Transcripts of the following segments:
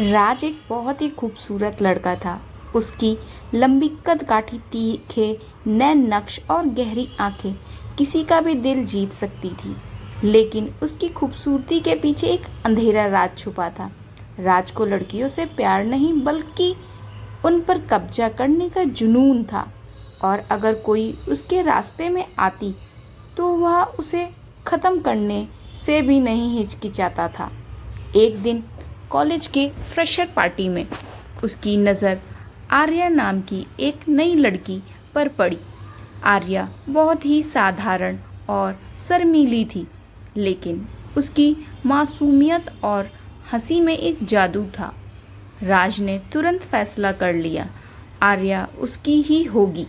राज एक बहुत ही खूबसूरत लड़का था। उसकी लंबी कद-काठी, तीखे नैन नक्श और गहरी आंखें किसी का भी दिल जीत सकती थी। लेकिन उसकी खूबसूरती के पीछे एक अंधेरा राज छुपा था। राज को लड़कियों से प्यार नहीं बल्कि उन पर कब्जा करने का जुनून था, और अगर कोई उसके रास्ते में आती तो वह उसे ख़त्म करने से भी नहीं हिचकिचाता था। एक दिन कॉलेज के फ्रेशर पार्टी में उसकी नज़र आर्या नाम की एक नई लड़की पर पड़ी। आर्या बहुत ही साधारण और शर्मीली थी, लेकिन उसकी मासूमियत और हंसी में एक जादू था। राज ने तुरंत फैसला कर लिया, आर्या उसकी ही होगी।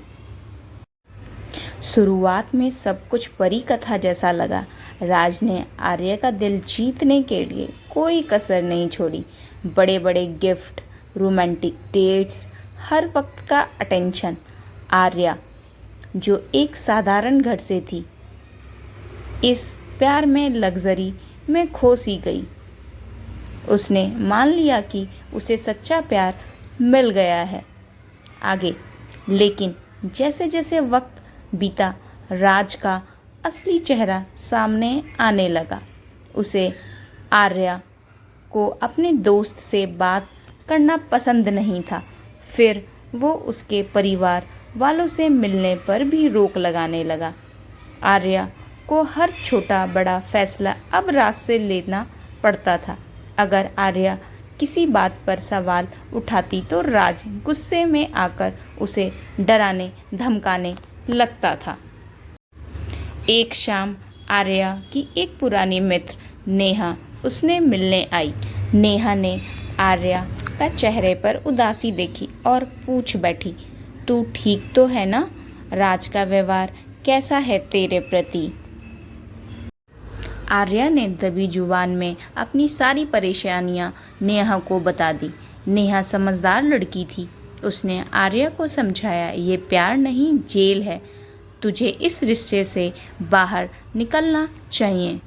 शुरुआत में सब कुछ परी कथा जैसा लगा। राज ने आर्या का दिल जीतने के लिए कोई कसर नहीं छोड़ी। बड़े बड़े गिफ्ट, रोमांटिक डेट्स, हर वक्त का अटेंशन। आर्या, जो एक साधारण घर से थी, इस प्यार में लग्जरी में खो सी गई। उसने मान लिया कि उसे सच्चा प्यार मिल गया है आगे। लेकिन जैसे जैसे वक्त बीता, राज का असली चेहरा सामने आने लगा। उसे आर्या को अपने दोस्त से बात करना पसंद नहीं था। फिर वो उसके परिवार वालों से मिलने पर भी रोक लगाने लगा। आर्या को हर छोटा बड़ा फैसला अब राज से लेना पड़ता था। अगर आर्या किसी बात पर सवाल उठाती तो राज गुस्से में आकर उसे डराने धमकाने लगता था। एक शाम आर्या की एक पुरानी मित्र नेहा उसने मिलने आई। नेहा ने आर्या का चेहरे पर उदासी देखी और पूछ बैठी, तू ठीक तो है ना? राज का व्यवहार कैसा है तेरे प्रति? आर्या ने दबी जुबान में अपनी सारी परेशानियां नेहा को बता दी। नेहा समझदार लड़की थी। उसने आर्या को समझाया, ये प्यार नहीं जेल है, तुझे इस रिश्ते से बाहर निकलना चाहिए।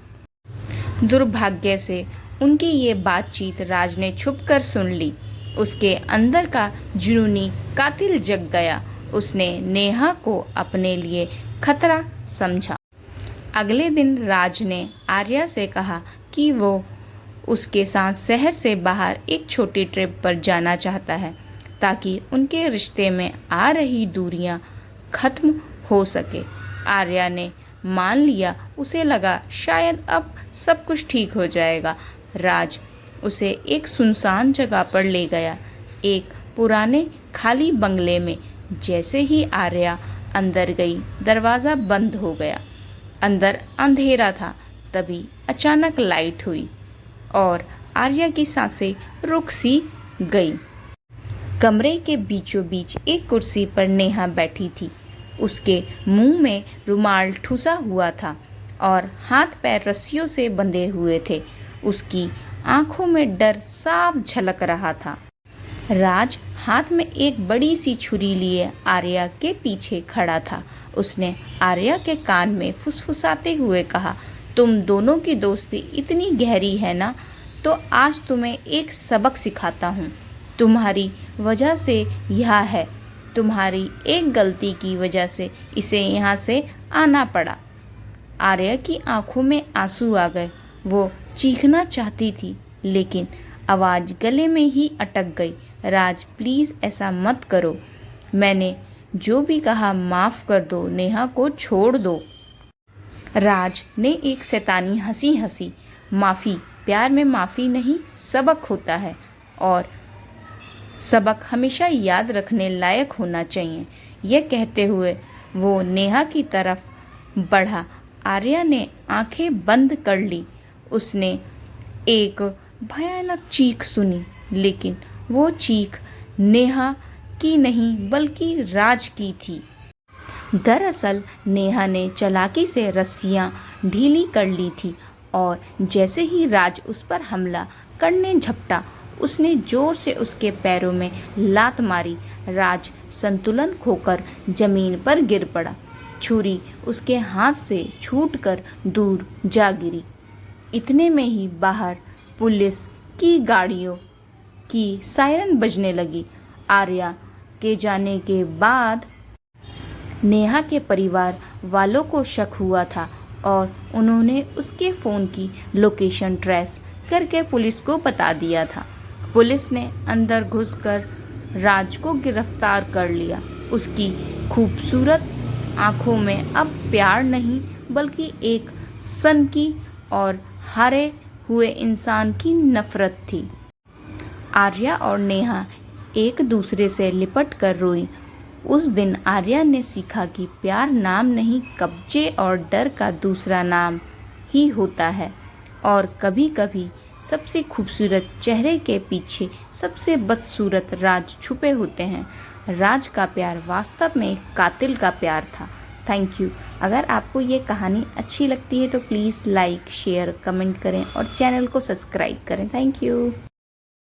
दुर्भाग्य से उनकी ये बातचीत राज ने छुपकर सुन ली। उसके अंदर का जुनूनी कातिल जग गया। उसने नेहा को अपने लिए खतरा समझा। अगले दिन राज ने आर्या से कहा कि वो उसके साथ शहर से बाहर एक छोटी ट्रिप पर जाना चाहता है, ताकि उनके रिश्ते में आ रही दूरियां खत्म हो सके। आर्या ने मान लिया। उसे लगा शायद अब सब कुछ ठीक हो जाएगा। राज उसे एक सुनसान जगह पर ले गया, एक पुराने खाली बंगले में। जैसे ही आर्या अंदर गई, दरवाज़ा बंद हो गया। अंदर अंधेरा था। तभी अचानक लाइट हुई और आर्या की सांसें रुक सी गई। कमरे के बीचों बीच एक कुर्सी पर नेहा बैठी थी। उसके मुंह में रुमाल ठुसा हुआ था और हाथ पैर रस्सियों से बंधे हुए थे। उसकी आंखों में डर साफ झलक रहा था। राज हाथ में एक बड़ी सी छुरी लिए आर्या के पीछे खड़ा था। उसने आर्या के कान में फुसफुसाते हुए कहा, तुम दोनों की दोस्ती इतनी गहरी है ना, तो आज तुम्हें एक सबक सिखाता हूँ। तुम्हारी वजह से यह है, तुम्हारी एक गलती की वजह से इसे यहाँ से आना पड़ा। आर्या की आंखों में आंसू आ गए। वो चीखना चाहती थी, लेकिन आवाज़ गले में ही अटक गई। राज, प्लीज़ ऐसा मत करो। मैंने जो भी कहा माफ़ कर दो, नेहा को छोड़ दो। राज ने एक शैतानी हंसी हंसी। माफ़ी, प्यार में माफ़ी नहीं, सबक होता है, और सबक हमेशा याद रखने लायक होना चाहिए। यह कहते हुए वो नेहा की तरफ बढ़ा। आर्या ने आंखें बंद कर ली। उसने एक भयानक चीख सुनी, लेकिन वो चीख नेहा की नहीं बल्कि राज की थी। दरअसल नेहा ने चालाकी से रस्सियां ढीली कर ली थी, और जैसे ही राज उस पर हमला करने झपटा, उसने जोर से उसके पैरों में लात मारी। राज संतुलन खोकर जमीन पर गिर पड़ा। छुरी उसके हाथ से छूटकर दूर जा गिरी। इतने में ही बाहर पुलिस की गाड़ियों की सायरन बजने लगी। आर्या के जाने के बाद नेहा के परिवार वालों को शक हुआ था और उन्होंने उसके फ़ोन की लोकेशन ट्रेस करके पुलिस को बता दिया था। पुलिस ने अंदर घुसकर राज को गिरफ्तार कर लिया। उसकी खूबसूरत आंखों में अब प्यार नहीं बल्कि एक सनकी और हारे हुए इंसान की नफरत थी। आर्या और नेहा एक दूसरे से लिपट कर रोई। उस दिन आर्या ने सीखा कि प्यार नाम नहीं, कब्जे और डर का दूसरा नाम ही होता है और कभी कभी सबसे खूबसूरत चेहरे के पीछे सबसे बदसूरत राज छुपे होते हैं। राज का प्यार वास्तव में एक कातिल का प्यार था। Thank you. अगर आपको ये कहानी अच्छी लगती है तो प्लीज़ लाइक, शेयर, कमेंट करें और चैनल को सब्सक्राइब करें। Thank you.